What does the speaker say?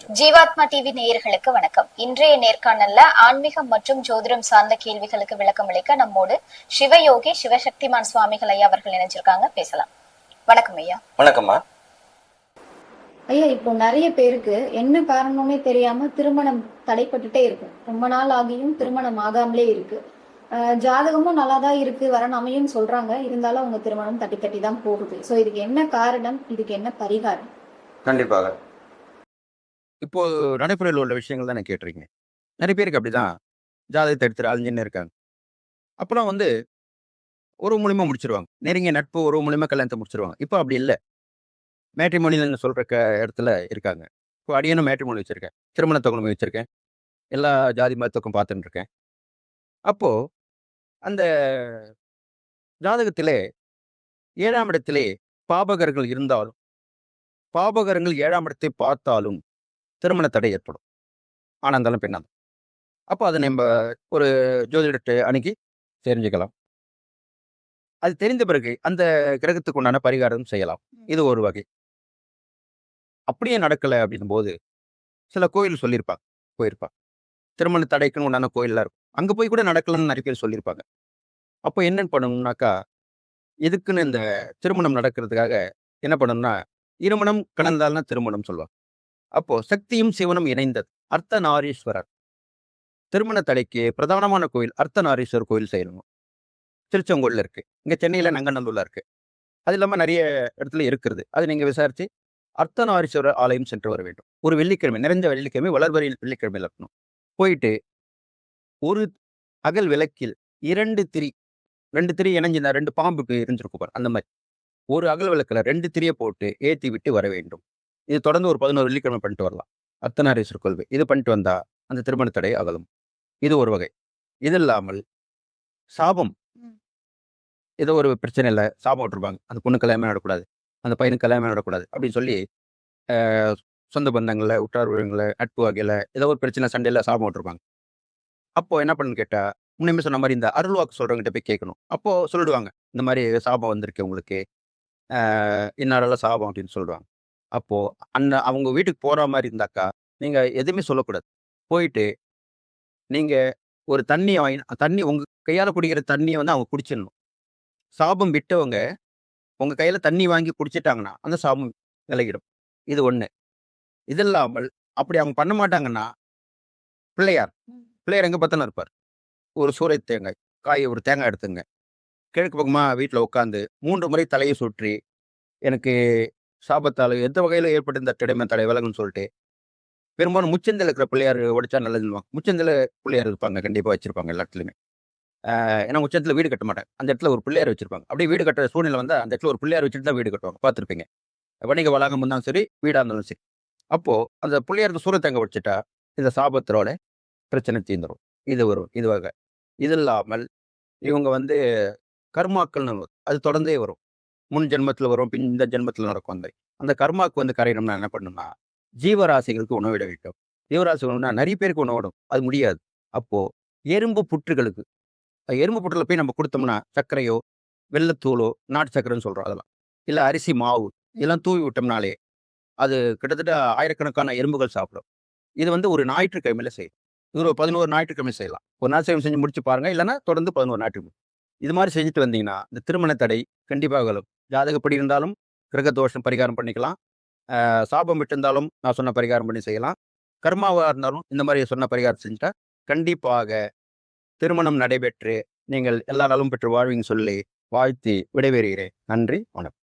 ஜீவாத்மா டிவி நேயர்களுக்கு வணக்கம். இன்றைய நேர்காணல்ல ஆன்மீகம் மற்றும் ஜோதிடம் சார்ந்த கேள்விகளுக்கு விளக்கம் அளிக்க நம்மோடு சிவயோகி சிவசக்திமான் சுவாமிகள் ஐயா அவர்கள் இணைஞ்சிருக்காங்க. பேசலாம். வணக்கம் ஐயா. வணக்கம்மா. ஐயா, இப்போ நிறைய பேருக்கு என்ன காரணமே தெரியாம திருமணம் தடைப்பட்டுட்டே இருக்கு. ரொம்ப நாள் ஆகியும் திருமணம் ஆகாமலே இருக்கு. ஜாதகமும் நல்லாதான் இருக்கு, வரன் அமையும் சொல்றாங்க. இருந்தாலும் அவங்க திருமணம் தட்டி தட்டி தான் போகுது. சோ இதுக்கு என்ன காரணம், இதுக்கு என்ன பரிகாரம்? கண்டிப்பாக. இப்போ நடைமுறையில் உள்ள விஷயங்கள் தான் கேட்டிருக்கீங்க. நிறைய பேருக்கு அப்படிதான் ஜாதகத்தை எடுத்துட்டு அழிஞ்சுன்னு இருக்காங்க. அப்பெல்லாம் உறவு மூலியமா முடிச்சிருவாங்க. நெருங்கிய நட்பு உறவு மூலியமா கல்யாணத்தை முடிச்சிருவாங்க. இப்போ அப்படி இல்லை. மேட்ரிமோனின்னு சொல்ற இடத்துல இருக்காங்க. இப்போ அடியனும் மேட்ரிமோனி வச்சிருக்கேன், திருமண தொகுமை வச்சிருக்கேன், எல்லா ஜாதி மதத்துக்கும் பார்த்துட்டு இருக்கேன். அப்போ அந்த ஜாதகத்திலே 7ஆம் இடத்திலே பாபகர்கள் இருந்தாலும், பாபகர்கள் 7ஆம் இடத்தை பார்த்தாலும் திருமண தடை ஏற்படும். ஆனந்தாலும் பெண்ணாலும். அப்போ அதை நம்ம ஒரு ஜோதிடத்தை அணுகி தெரிஞ்சுக்கலாம். அது தெரிந்த பிறகு அந்த கிரகத்துக்கு உண்டான பரிகாரம் செய்யலாம். இது ஒரு வகை. அப்படியே நடக்கலை அப்படின்னும் போது சில கோயில் சொல்லியிருப்பாங்க, போயிருப்பாங்க. திருமண தடைக்குன்னு உண்டான கோயிலெலாம் இருக்கும். அங்கே போய் கூட நடக்கலன்னு நிறைய பேர் சொல்லியிருப்பாங்க. அப்போ என்னன்னு பண்ணணும்னாக்கா, இதுக்குன்னு இந்த திருமணம் நடக்கிறதுக்காக என்ன பண்ணணும்னா, இருமணம் கலந்தால்னா திருமணம் சொல்லுவாங்க. அப்போ சக்தியும் சிவனும் இணைந்தது அர்த்தநாரீஸ்வரர். திருமண தடைக்கு பிரதானமான கோயில் அர்த்தநாரீஸ்வரர் கோயில் செய்யணும். திருச்செங்கோல்ல இருக்கு. இங்க சென்னையில நங்கநல்லூர்ல இருக்கு. அது இல்லாம நிறைய இடத்துல இருக்கிறது. அது நீங்க விசாரிச்சு அர்த்தநாரீஸ்வரர் ஆலயம் சென்று வர வேண்டும். ஒரு வெள்ளிக்கிழமை, நிறைஞ்ச வெள்ளிக்கிழமை, வளர்வரையில் வெள்ளிக்கிழமையில் இருக்கணும். போயிட்டு ஒரு அகல் விளக்கில் 2 திரி இணைஞ்சிருந்தா 2 பாம்புக்கு எரிஞ்சிருக்கும் பாரு, அந்த மாதிரி ஒரு அகல் விளக்குல 2 திரியை போட்டு ஏற்றி விட்டு வர வேண்டும். இது தொடர்ந்து ஒரு 11 வெள்ளிக்கிழமை பண்ணிட்டு வரலாம். அர்த்தநாரீஸ்வரர் கோயில் இது பண்ணிட்டு வந்தா அந்த திருமண தடை அகலும். இது ஒரு வகை. இது இல்லாமல் சாபம், ஏதோ ஒரு பிரச்சனை இல்லை, சாபம் விட்டுருப்பாங்க. அந்த பொண்ணு கல்யாணமே நடக்கூடாது, அந்த பையனுக்கு கல்யாணமே நடக்கூடாது அப்படின்னு சொல்லி சொந்த பந்தங்களில், உற்றார் உறவினர்களில், நட்பு வகையில் ஏதோ ஒரு பிரச்சனை சண்டையில் சாபம் விட்டுருப்பாங்க. அப்போ என்ன பண்ணுன்னு கேட்டால், முன்னே சொன்ன மாதிரி இந்த அருள் வாக்கு சொல்கிறவங்ககிட்ட போய் கேட்கணும். அப்போது சொல்லிடுவாங்க, இந்த மாதிரி சாபம் வந்திருக்கு உங்களுக்கு, இன்னாரெல்லாம் சாபம் அப்படின்னு சொல்லுவாங்க. அப்போது அவங்க வீட்டுக்கு போகிற மாதிரி இருந்தாக்கா நீங்கள் எதுவுமே சொல்லக்கூடாது. போயிட்டு நீங்கள் ஒரு தண்ணி உங்கள் கையால் குடிக்கிற தண்ணியை அவங்க குடிச்சிடணும். சாபம் விட்டவங்க உங்கள் கையில் தண்ணி வாங்கி குடிச்சிட்டாங்கன்னா அந்த சாபம் விலகிடும். இது ஒன்று. இது இல்லாமல் அப்படி அவங்க பண்ண மாட்டாங்கன்னா, பிள்ளையார் எங்கே பார்த்தாலும் இருப்பார். ஒரு சூறை தேங்காய் ஒரு தேங்காய் எடுத்துங்க, கிழக்கு பக்கமாக வீட்டில் உட்காந்து 3 முறை தலையை சுற்றி, எனக்கு சாபத்தால் எந்த வகையில் ஏற்பட்டு இந்த தடை விலகுன்னு சொல்லிட்டு, பெரும்பாலும் முச்சந்தில் இருக்கிற பிள்ளையார் உடைச்சா நல்லதுன்னுவாங்க. முச்சந்தில் பிள்ளையார் இருப்பாங்க, கண்டிப்பாக வச்சிருப்பாங்க எல்லா இடத்துலையுமே. ஏன்னா உச்சத்தில் வீடு கட்ட மாட்டாங்க, அந்த இடத்துல ஒரு பிள்ளையார் வச்சிருப்பாங்க. அப்படியே வீடு கட்டுற சூழ்நிலை வந்தால் அந்த இடத்துல ஒரு பிள்ளையார் வச்சுட்டு தான் வீடு கட்டுவாங்க, பார்த்துருப்பீங்க. வணிக வளாகம் இருந்தாலும் சரி, வீடாக இருந்தாலும் சரி. அப்போது அந்த பிள்ளையாருக்கு சூரத்தேங்காய் வச்சுட்டா இந்த சாபத்தோட பிரச்சனை தீர்ந்துடும். இது வகை. இது இல்லாமல் இவங்க கர்மாக்கள்னு அது தொடர்ந்தே வரும். முன் ஜென்மத்தில் வரும், பின் இந்த ஜென்மத்தில் நடக்கும். அந்த கர்மாவுக்கு கரையணும்னா என்ன பண்ணணும்னா, ஜீவராசிகளுக்கு உணவிட வேண்டும். ஜீவராசி உணவுனா நிறைய பேருக்கு உணவிடும், அது முடியாது. அப்போது எறும்பு புற்றுகளுக்கு, எறும்பு புற்றில் போய் நம்ம கொடுத்தோம்னா சர்க்கரையோ வெள்ளத்தூளோ நாட்டு சர்க்கரைன்னு சொல்கிறோம், அதெல்லாம் இல்லை அரிசி மாவு இதெல்லாம் தூவி விட்டோம்னாலே அது கிட்டத்தட்ட ஆயிரக்கணக்கான எறும்புகள் சாப்பிடும். இது ஒரு ஞாயிற்றுக்கிழமையில செய்யும். இது ஒரு 11 ஞாயிற்றுக்கிழமை செய்யலாம். ஒரு நாள் செஞ்சு முடிச்சு பாருங்க, இல்லைன்னா தொடர்ந்து 11 ஞாயிற்றுக்கிழமை இது மாதிரி செஞ்சுட்டு வந்தீங்கன்னா இந்த திருமண தடை கண்டிப்பாக அகலும். ஜாதகப்படி இருந்தாலும் கிரக தோஷம் பரிகாரம் பண்ணிக்கலாம். சாபம் விட்டிருந்தாலும் நான் சொன்ன பரிகாரம் பண்ணி செய்யலாம். கர்மாவாக இருந்தாலும் இந்த மாதிரி சொன்ன பரிகாரம் செஞ்சுட்டா கண்டிப்பாக திருமணம் நடைபெற்று நீங்கள் எல்லா நலும் பெற்று வாழ்வீங்கன்னு சொல்லி வாழ்த்தி விடைபெறுகிறேன். நன்றி, வணக்கம்.